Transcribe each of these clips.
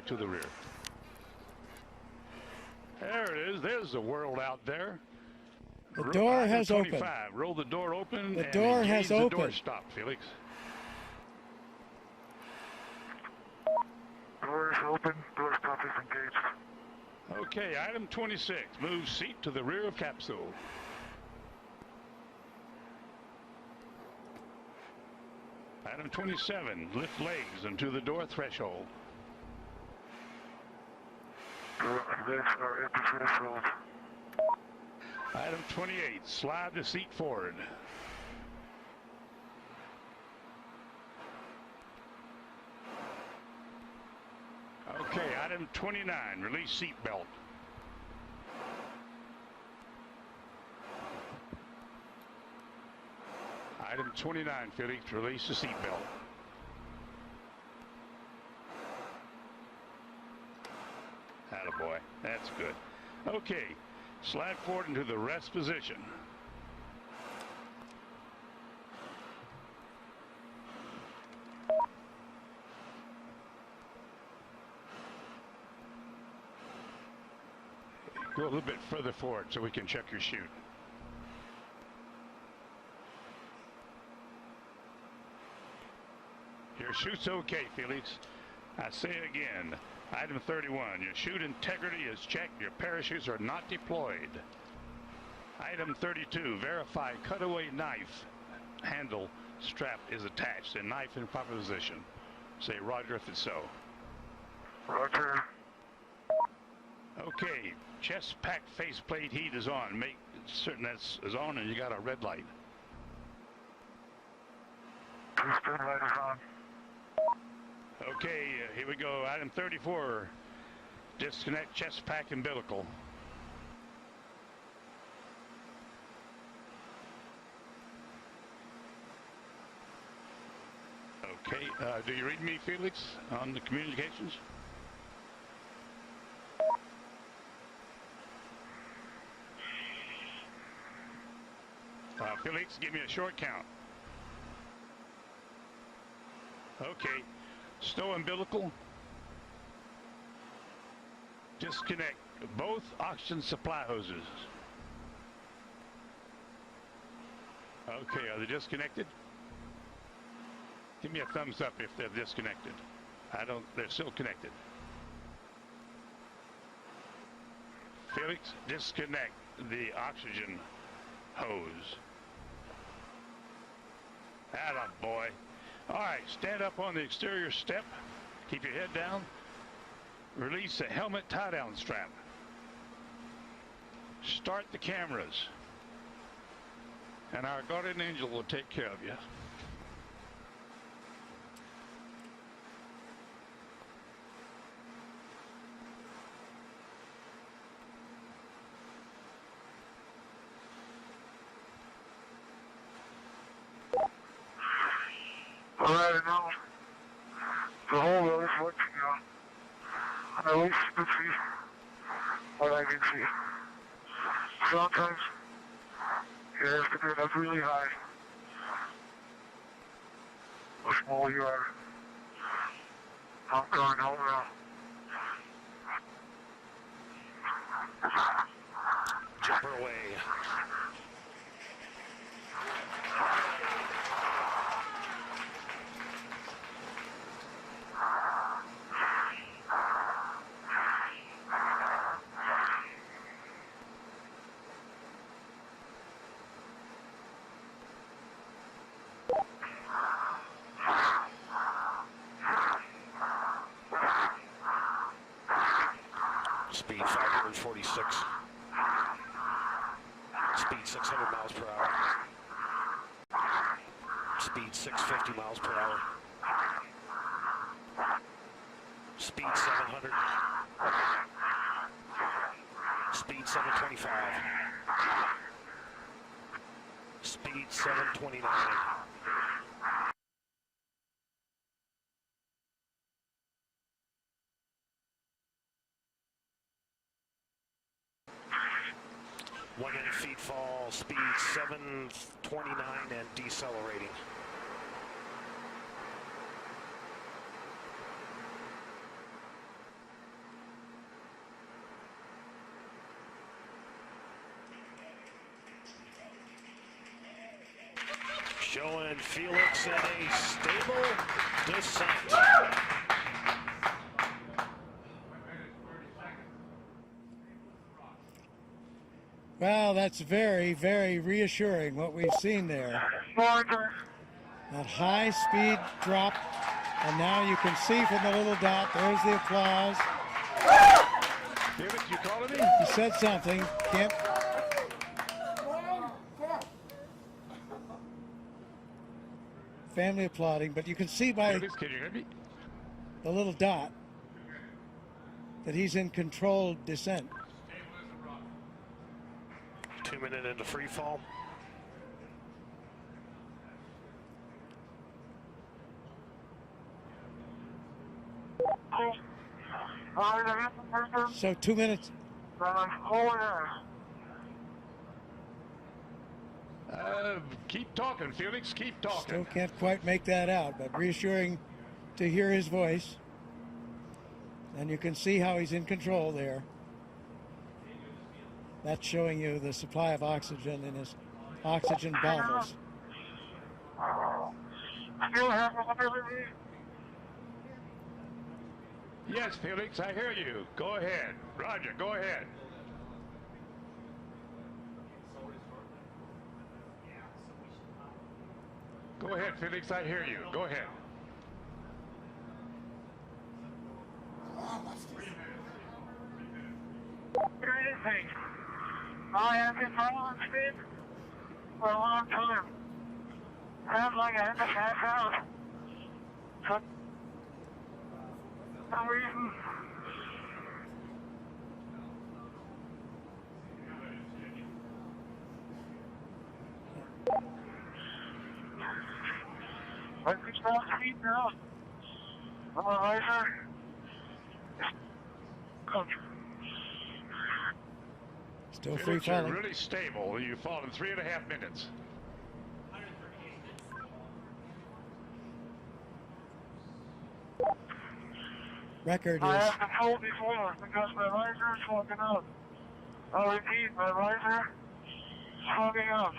to the rear. There it is. There's the world out there. The door has 25. opened. Roll the door open. The door has the opened. Door stop, Felix. Door is open. Door stop is engaged. Okay, item 26. Move seat to the rear of capsule. Item 27. Lift legs into the door threshold. Legs are at the threshold. Item 28. Slide the seat forward. Okay, item 29. Release seat belt. Item 29, Felix, release the seat belt. Attaboy, that's good. Okay, slide forward into the rest position. Go a little bit further forward so we can check your chute. Your chute's okay, Felix. I say it again. Item 31, your chute integrity is checked. Your parachutes are not deployed. Item 32, verify cutaway knife handle strap is attached and knife in proper position. Say roger if it's so. Roger. Okay, chest pack faceplate heat is on. Make certain that's is on and you got a red light. Piston light is on. Okay, here we go. Item 34, disconnect chest pack umbilical. Okay, do you read me, Felix, on the communications? Felix, give me a short count. Okay. Stow umbilical. Disconnect both oxygen supply hoses. Okay, are they disconnected? Give me a thumbs up if they're disconnected. They're still connected. Felix, disconnect the oxygen hose. Attaboy. All right, stand up on the exterior step. Keep your head down. Release the helmet tie-down strap. Start the cameras. And our guardian angel will take care of you. Alright, now the whole road is working now. And at least you can see what I can see. Sometimes you have to get up really high. The smaller you are. I'm going home now. Jumper away. Speed 546. Speed 600 miles per hour. Speed 650 miles per hour. Speed 700. Speed 725. Speed 729. Feet fall, speed 729 and decelerating. showing Felix in a stable descent. Well, that's very, very reassuring what we've seen there. Roger. That high speed drop, and now you can see from the little dot, there's the applause. Felix, you calling me? He said something. Can't. Family applauding, but you can see by Felix, can you hear me? the little dot that he's in controlled descent. 2 minutes into free fall. So 2 minutes. Keep talking, Felix. Keep talking. Still can't quite make that out, but reassuring to hear his voice. And you can see how he's in control there. That's showing you the supply of oxygen in his oxygen bottles. Yes, Felix, I hear you. Go ahead. Roger, go ahead. Go ahead, Felix, I hear you. Go ahead. I have been following speed for a long time. Sounds like I had to pass out. For some reason. I can stop speed now. I'm a riser. Still free Felix, you're falling. really stable. You've fallen 3.5 minutes. Record I is have been told before because my riser is fogging up. I'll repeat, my riser is fogging up.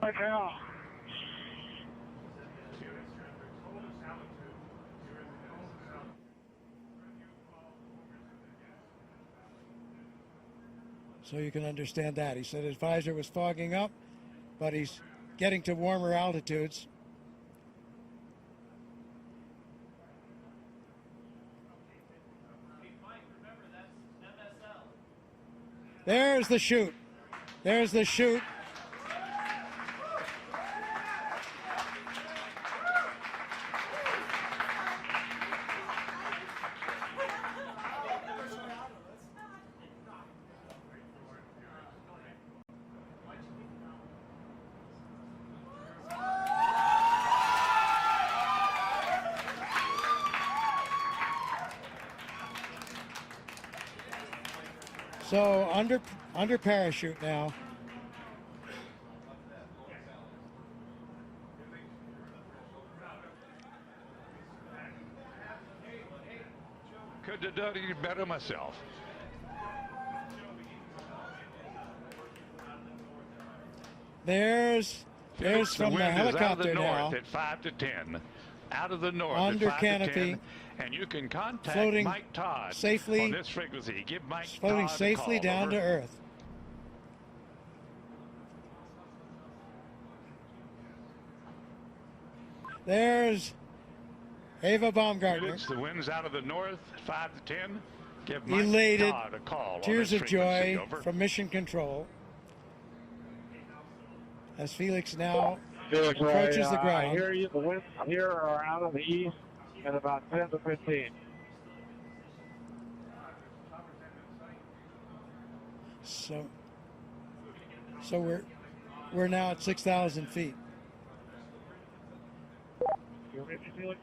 Like hell. so you can understand that. He said his visor was fogging up, but he's getting to warmer altitudes. There's the chute. There's the chute. So under parachute now. Could have done it better myself. There's Felix, from the wind is out of helicopter the now. north at 5 to 10. Out of the north Under at 5 canopy. to 10. And you can contact Floating Mike Todd safely- on this frequency. Give Mike Floating Todd a safely call. down Over. to Earth. There's Ava Baumgartner. Felix, the wind's out of the north, 5 to 10. Give Mike Elated, Todd a call. on tears this of frequency. joy Over. from Mission Control as Felix now Felix, approaches the I ground. hear you. The winds here are out of the east at about 10 to 15. So we're now at 6,000 feet. You ready, Felix?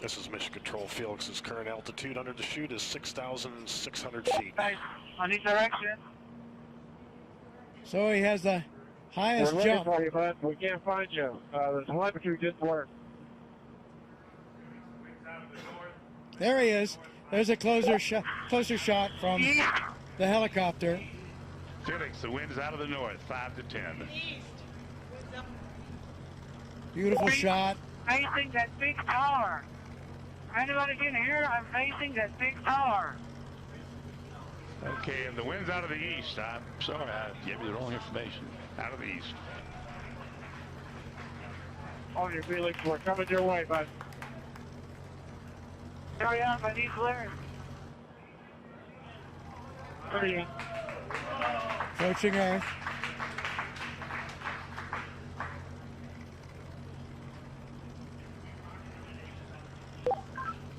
This is Mission Control. Felix's current altitude under the chute is 6,600 feet. Hey, I need direction. So he has the highest We're looking jump. for you, bud. We can't find you. The telemetry didn't work. There he is. There's a closer shot from the helicopter. Felix, the wind's out of the north, 5 to 10. Beautiful shot. Facing that big tower. Anybody can hear? I'm facing that big tower. Okay, and the wind's out of the east. I'm sorry, I gave you the wrong information. Out of the east. On your Felix, we're coming your way, bud. Hurry up, I need clearance. Hurry up. Approaching Earth.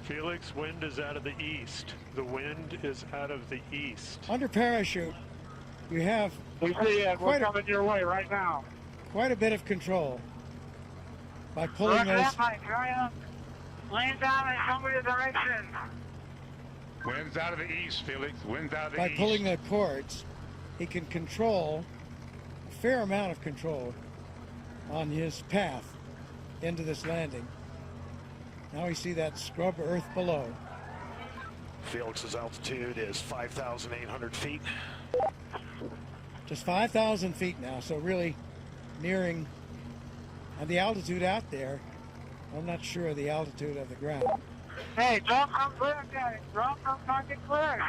Felix, wind is out of the east. The wind is out of the east. Under parachute, you have We see it. We're coming your way right now. quite a bit of control by pulling Look those. up, Mike. Hurry up. Land down and show me the direction. Wind's out of the east, Felix. Wind's out of the By east. pulling the cords, he can control a fair amount of control on his path into this landing. Now we see that scrub earth below. Felix's altitude is 5,800 feet. Just 5,000 feet now, so really nearing, and the altitude out there, I'm not sure of the altitude of the ground. Hey, don't come clear, guys. Don't come target clear.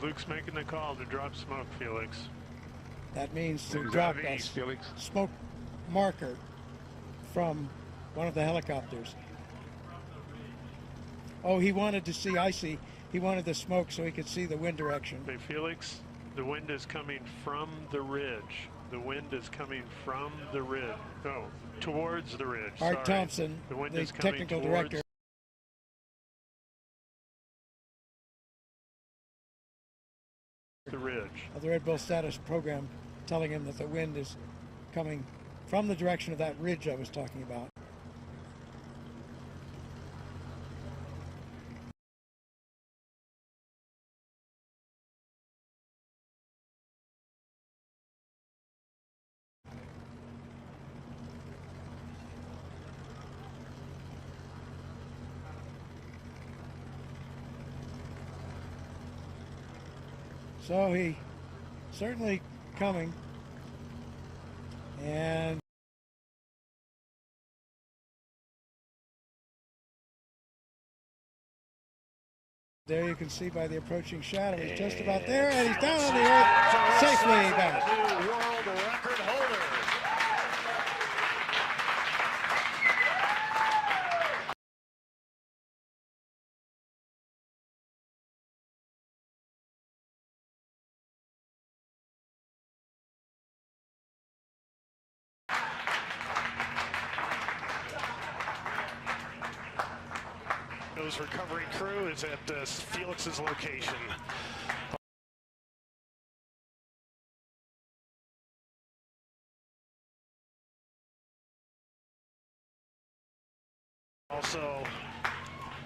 Luke's making the call to drop smoke, Felix. That means to Wind's drop out of the that east, Felix. smoke marker from one of the helicopters. Oh, he wanted to see, I see. He wanted the smoke so he could see the wind direction. Hey, Felix, the wind is coming from the ridge. The wind is coming from the ridge. No, towards the ridge. Art Sorry. Thompson, The wind the is coming technical towards director. the ridge. Of the Red Bull status program, telling him that the wind is coming from the direction of that ridge I was talking about. So he certainly coming, and there you can see by the approaching shadow, he's just about there, and he's down on the earth, safely back. New world record holder. Those recovery crew is at Felix's location. Also,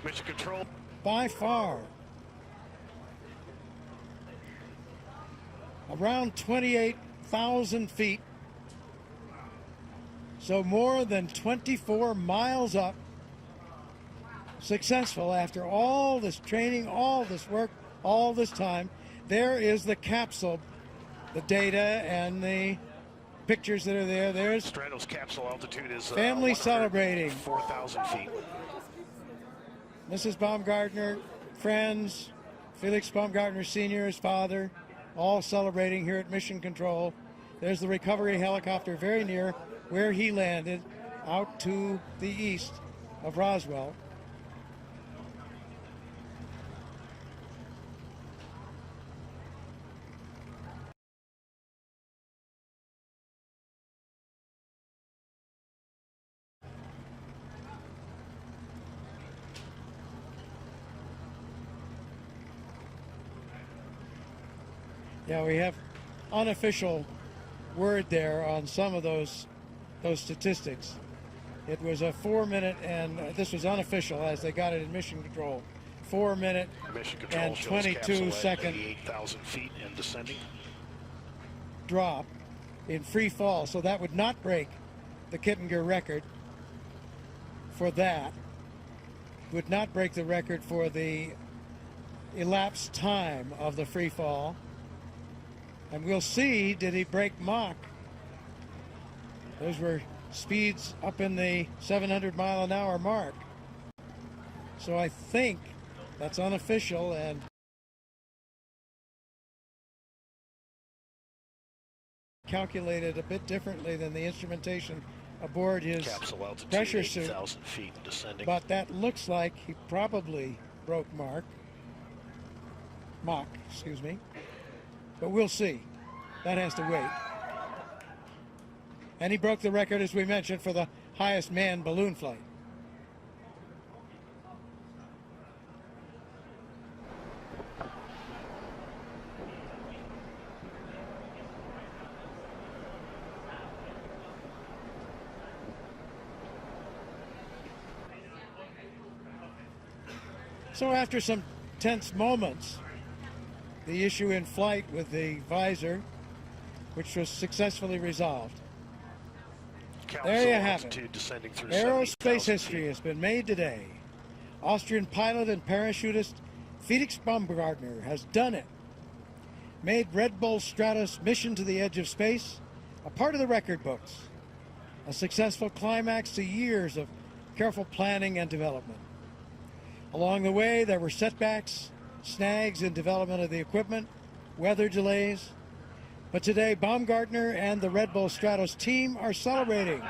Mission Control. By far, around 28,000 feet, so more than 24 miles up, successful after all this training, all this work, all this time. There is the capsule, the data and the pictures that are there. There's Stratos capsule altitude is family celebrating. 4,000 feet. Mrs. Baumgartner, friends, Felix Baumgartner Sr., his father, all celebrating here at Mission Control. There's the recovery helicopter very near where he landed, out to the east of Roswell. Yeah, we have unofficial word there on some of those statistics. It was a 4 minute, and this was unofficial as they got it in Mission Control. 4 minute Mission Control and shows 22 capsule at second 88,000 feet and descending. drop in free fall, so that would not break the Kittinger record for that. Would not break the record for the elapsed time of the free fall. And we'll see, did he break Mach? Those were speeds up in the 700-mile-an-hour mark. So I think that's unofficial and calculated a bit differently than the instrumentation aboard his Capsule altitude, pressure suit. 80,000 feet and descending. But that looks like he probably broke Mach, excuse me. But we'll see. That has to wait. And he broke the record, as we mentioned, for the highest manned balloon flight. So after some tense moments, the issue in flight with the visor, which was successfully resolved. Capsule There you have it. altitude descending through Aerospace 70,000 history feet. has been made today. Austrian pilot and parachutist Felix Baumgartner has done it. Made Red Bull Stratos mission to the edge of space a part of the record books. A successful climax to years of careful planning and development. Along the way, there were setbacks, snags in development of the equipment, weather delays. But today, Baumgartner and the Red Bull Stratos team are celebrating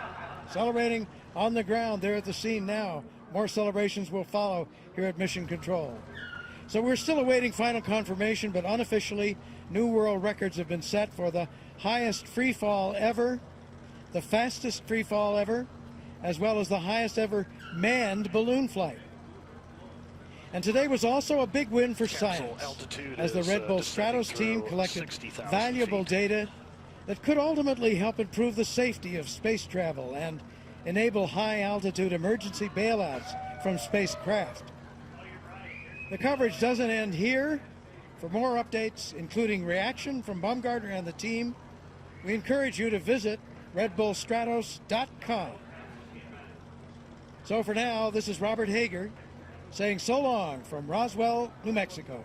on the ground. They're at the scene now. More celebrations will follow here at Mission Control. So we're still awaiting final confirmation, but unofficially, new world records have been set for the highest free fall ever, the fastest free fall ever, as well as the highest ever manned balloon flight. And today was also a big win for Capsule science, altitude as the is, Red Bull descending Stratos team through collected 60,000 valuable feet. data that could ultimately help improve the safety of space travel and enable high-altitude emergency bailouts from spacecraft. The coverage doesn't end here. For more updates, including reaction from Baumgartner and the team, we encourage you to visit redbullstratos.com. So for now, this is Robert Hager saying so long from Roswell, New Mexico.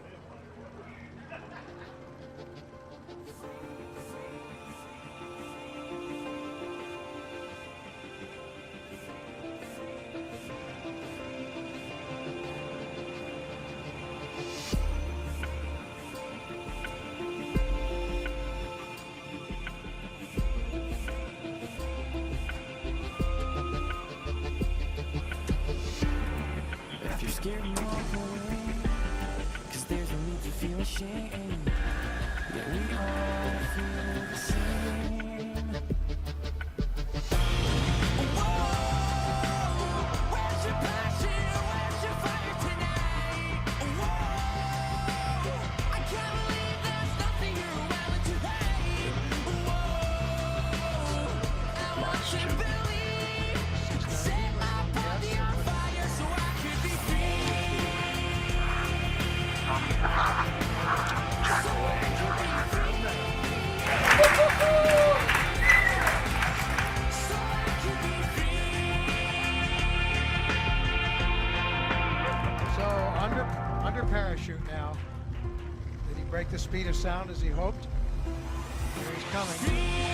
If you're scared, walk away, 'cause there's no need to feel ashamed. Yeah, we all feel the same. Whoa, where's your passion? Where's your fire tonight? Whoa, I can't believe there's nothing you're willing to hate. Whoa, I want you to believe. Set my body on fire so I could be free. So under parachute now. Did he break the speed of sound as he hoped? Here he's coming.